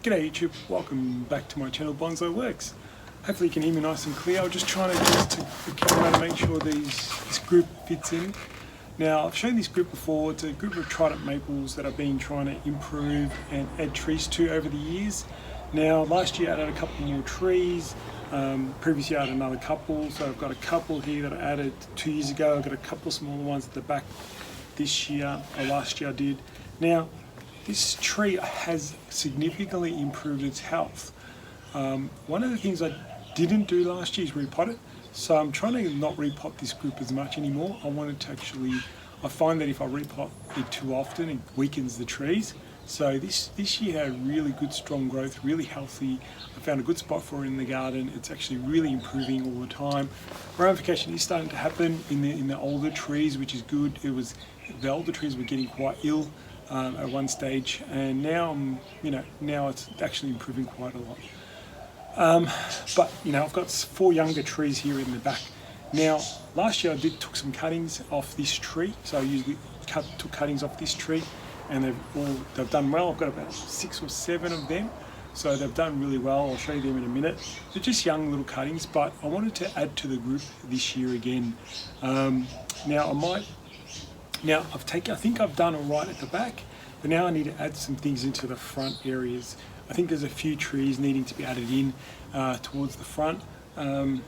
G'day YouTube, welcome back to my channel Bonsai Works. Hopefully you can hear me nice and clear. I'm just trying to adjust the camera to make sure this group fits in. Now I've shown this group before. It's a group of trident maples that I've been trying to improve and add trees to over the years. Now last year I added a couple more trees, previous year I had another couple, so I've got a couple here that I added 2 years ago. I've got a couple smaller ones at the back this year, or last year I did. Now this tree has significantly improved its health. One of the things I didn't do last year is repot it, so I'm trying to not repot this group as much anymore. I wanted to actually, I find that if I repot it too often, it weakens the trees. So this year had really good strong growth, really healthy. I found a good spot for it in the garden. It's actually really improving all the time. Ramification is starting to happen in the older trees, which is good. The older trees were getting quite ill at one stage, and now now it's actually improving quite a lot. But I've got 4 younger trees here in the back. Now last year I took some cuttings off this tree, so I usually took cuttings off this tree, and they've done well. I've got about 6 or 7 of them, so they've done really well. I'll show you them in a minute. They're just young little cuttings, but I wanted to add to the group this year again. I think I've done all right at the back, but now I need to add some things into the front areas. I think there's a few trees needing to be added in towards the front. I'm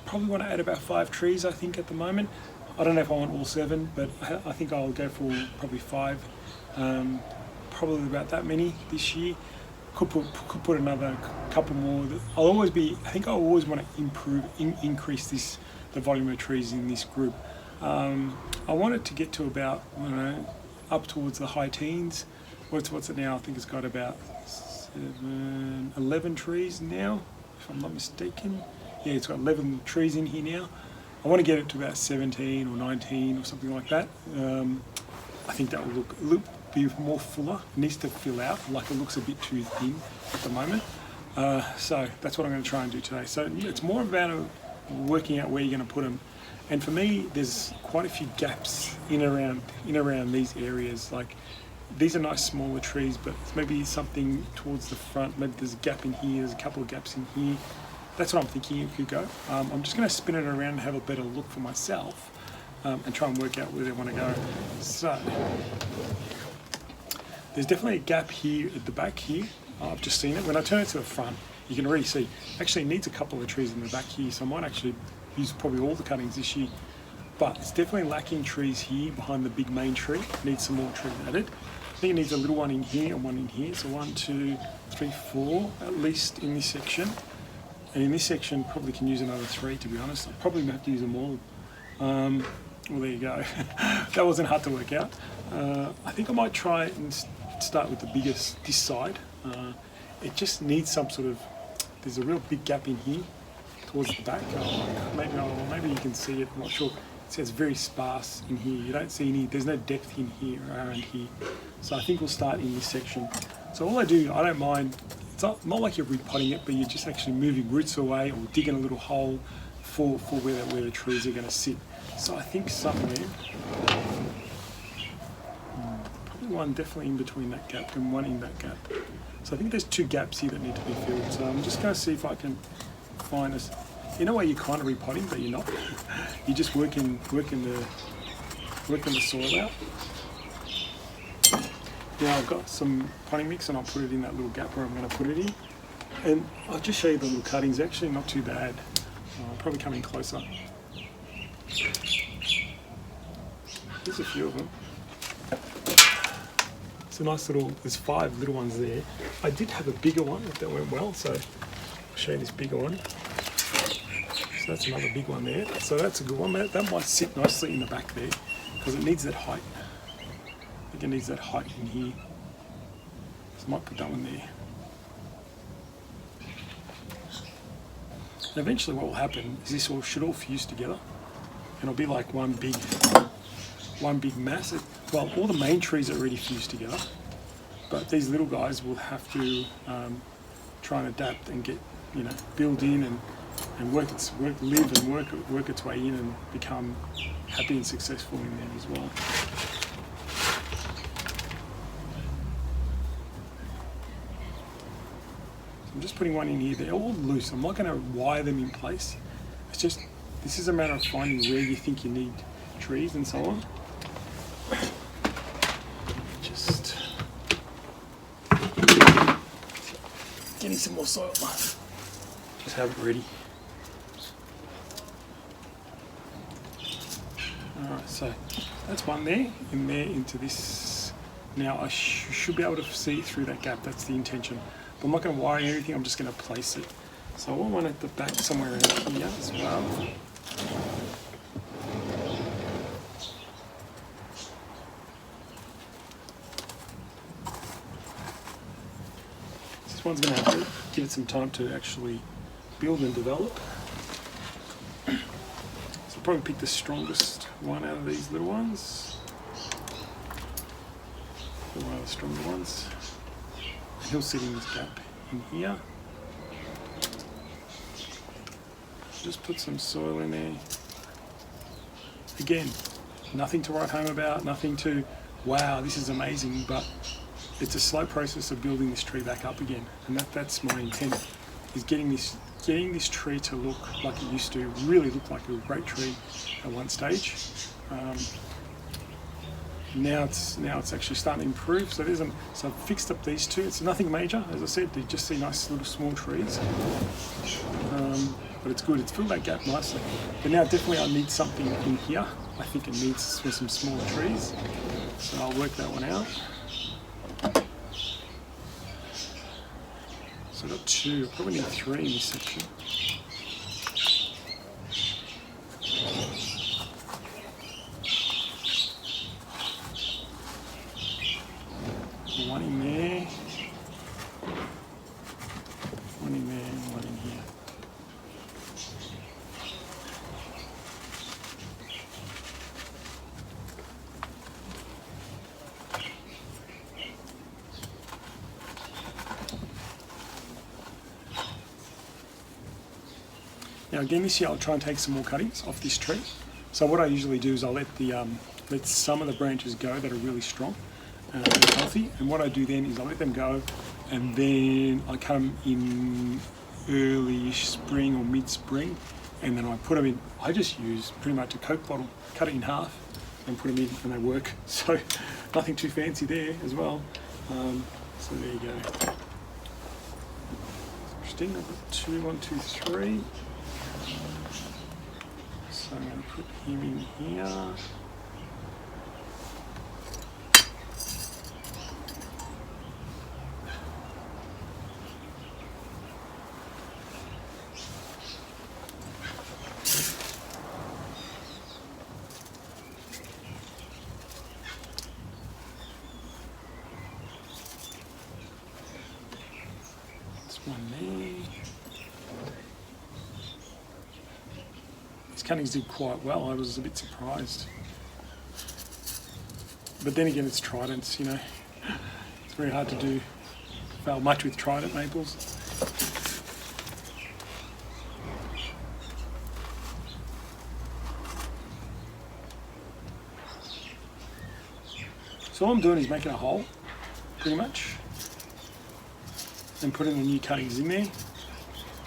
probably want to add about 5 trees, I think, at the moment. I don't know if I want all 7, but I think I'll go for probably 5. Probably about that many this year. Could put another couple more. I think I always want to increase the volume of trees in this group. I want it to get to about, up towards the high teens. What's it now? I think it's got about 11 trees now, if I'm not mistaken. Yeah, it's got 11 trees in here now. I want to get it to about 17 or 19 or something like that. I think that will be more fuller. It needs to fill out, like it looks a bit too thin at the moment. So that's what I'm going to try and do today. So it's more about working out where you're going to put them. And for me, there's quite a few gaps in around these areas. Like, these are nice smaller trees, but maybe something towards the front. Maybe there's a gap in here, there's a couple of gaps in here. That's what I'm thinking it could go. I'm just going to spin it around and have a better look for myself, and try and work out where they want to go. So there's definitely a gap here at the back here. I've just seen it. When I turn it to the front, you can already see, actually it needs a couple of trees in the back here, so I might actually use probably all the cuttings this year. But it's definitely lacking trees here behind the big main tree. It needs some more trees added. I think it needs a little one in here and one in here. So 1, 2, 3, 4 at least in this section. And in this section probably can use another 3, to be honest. I probably have to use them all. Well, there you go. That wasn't hard to work out. I think I might try and start with the biggest, this side. It just needs some sort of, there's a real big gap in here towards the back. Maybe you can see it, I'm not sure. It says very sparse in here. You don't see any, there's no depth in here, around here. So I think we'll start in this section. So all I don't mind, it's not like you're repotting it, but you're just actually moving roots away or digging a little hole for where the trees are going to sit. So I think somewhere, probably one definitely in between that gap and one in that gap. So I think there's 2 gaps here that need to be filled. So I'm just going to see if I can find us. In a way, you're kind of repotting, but you're not. You're just working the soil out. Now I've got some potting mix, and I'll put it in that little gap where I'm going to put it in. And I'll just show you the little cuttings. Actually, not too bad. I'll probably come in closer. There's a few of them. It's a nice little. There's 5 little ones there. I did have a bigger one if that went well, so I'll show you this bigger one. So that's another big one there. So that's a good one. That might sit nicely in the back there because it needs that height. I think it needs that height in here. So I might put that one there. And eventually what will happen is this should all fuse together. And it'll be like one big mass. Well, all the main trees are already fused together. But these little guys will have to try and adapt and get, build in and work its way in and become happy and successful in there as well. I'm just putting one in here. They're all loose. I'm not going to wire them in place. It's just, this is a matter of finding where you think you need trees and so on. Just getting some more soil. Just have it ready. Alright, so that's one there, in there into this. Now I should be able to see through that gap, that's the intention. But I'm not going to wire anything, I'm just going to place it. So I want one at the back somewhere in here as well. This one's going to have to give it some time to actually build and develop. So I'll probably pick the strongest one out of these little ones. One of the stronger ones. And he'll sit in this gap in here. Just put some soil in there. Again, nothing to write home about, nothing to, wow, this is amazing, but it's a slow process of building this tree back up again. And that's my intent, is getting this tree to look like it used to, really look like a great tree at one stage. Now it's actually starting to improve. So so I've fixed up these two. It's nothing major, as I said. You just see nice little small trees. But it's good. It's filled that gap nicely. But now definitely I need something in here. I think it needs for some smaller trees. So I'll work that one out. So I've got two. I probably need three in this section. One in there, one in there, and one in here. Now again this year I'll try and take some more cuttings off this tree. So what I usually do is I'll let some of the branches go that are really strong. And healthy, and what I do then is I let them go, and then I cut them in early spring or mid-spring, and then I put them in. I just use pretty much a Coke bottle, cut it in half, and put them in, and they work. So nothing too fancy there as well. So there you go. Interesting. I've got 2, 1, 2, 3. So I'm going to put him in here. One there. These cuttings did quite well. I was a bit surprised. But then again, it's tridents, you know. It's very hard to do fail much with trident maples. So all I'm doing is making a hole, pretty much, and putting the new cuttings in there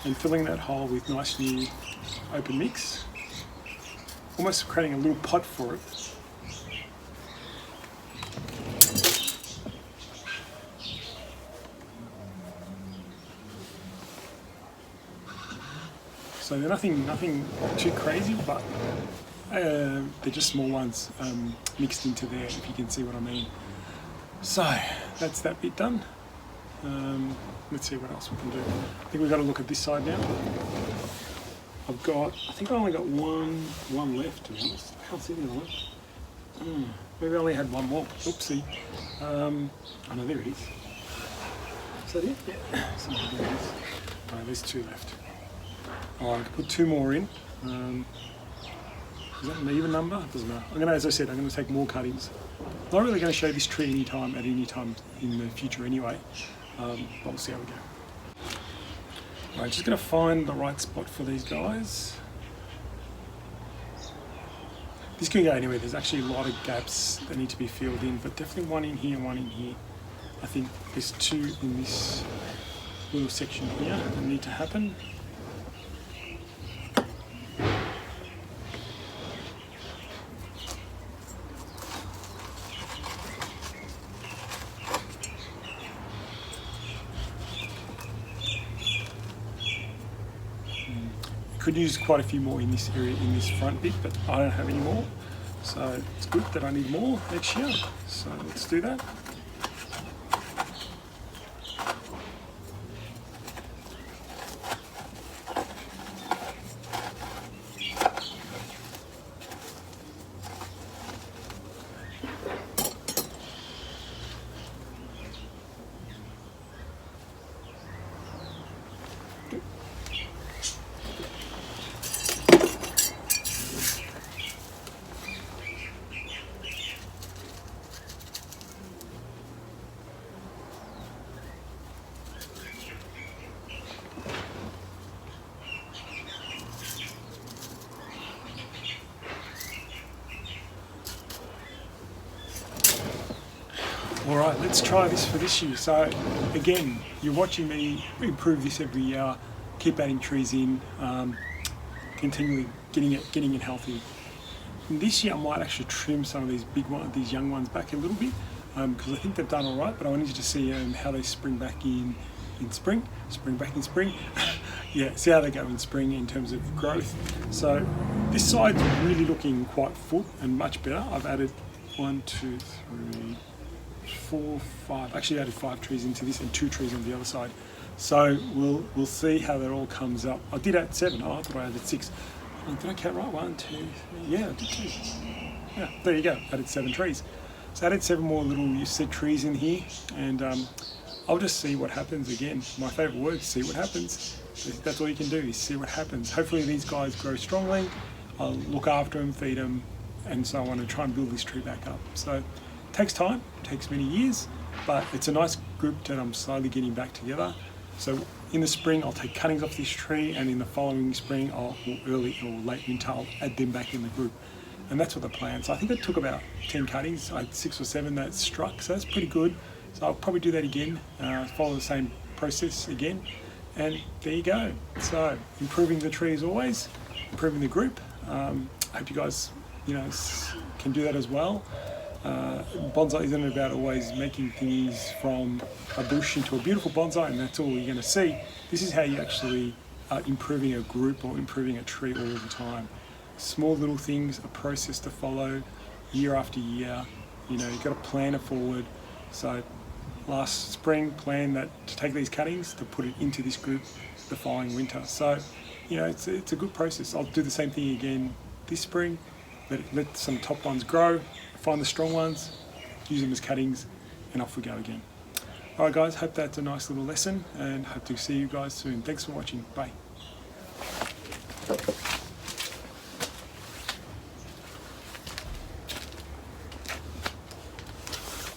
and filling that hole with nice new open mix, almost creating a little pot for it. So they're nothing too crazy, but they're just small ones mixed into there, if you can see what I mean. So that's that bit done. Let's see what else we can do. I think we've got to look at this side now. I think I only got one left, to be honest. I can't see the other one. Maybe I only had one more. Oopsie. Oh no, there it is. Is that it? Yeah. So there it is. Alright, there's 2 left. Oh, I can put 2 more in. Is that an even number? It doesn't matter. As I said, I'm going to take more cuttings. I'm not really going to show this tree at any time in the future anyway. But we'll see how we go. Alright, just going to find the right spot for these guys. This can go anywhere. There's actually a lot of gaps that need to be filled in, but definitely one in here, one in here. I think there's 2 in this little section here that need to happen. Could use quite a few more in this area, in this front bit, but I don't have any more. So it's good that I need more next year. So let's do that. Alright, let's try this for this year. So again, you're watching me improve this every year, keep adding trees in, continually getting it healthy. And this year I might actually trim some of these big ones, these young ones back a little bit, because I think they've done alright, but I wanted you to see how they spring back in spring, yeah, see how they go in spring in terms of growth. So this side's really looking quite full and much better. I've added 1, 2, 3, 4, 5. Actually added 5 trees into this and 2 trees on the other side. So we'll see how that all comes up. I did add 7. Oh, I thought I added 6. Oh, did I count right? 1, 2, 3. Yeah, I did 2. Yeah, there you go. Added 7 trees. So I added 7 more little you said trees in here, and I'll just see what happens again. My favourite word, see what happens. That's all you can do is see what happens. Hopefully these guys grow strongly. I'll look after them, feed them, and so on, and try and build this tree back up. So it takes time, it takes many years, but it's a nice group that I'm slowly getting back together. So in the spring I'll take cuttings off this tree, and in the following spring or early or late winter I'll add them back in the group. And that's what the plan. So I think it took about 10 cuttings. I had 6 or 7 that struck, so that's pretty good. So I'll probably do that again, follow the same process again, and there you go. So improving the tree as always, improving the group. I hope you guys, can do that as well. Bonsai isn't about always making things from a bush into a beautiful bonsai, and that's all you're going to see. This is how you actually are improving a group or improving a tree all the time. Small little things, a process to follow year after year. You've got to plan it forward. So last spring, plan that to take these cuttings to put it into this group the following winter. So it's a good process. I'll do the same thing again this spring. Let some top ones grow, find the strong ones, use them as cuttings, and off we go again. Alright guys, hope that's a nice little lesson, and hope to see you guys soon. Thanks for watching. Bye.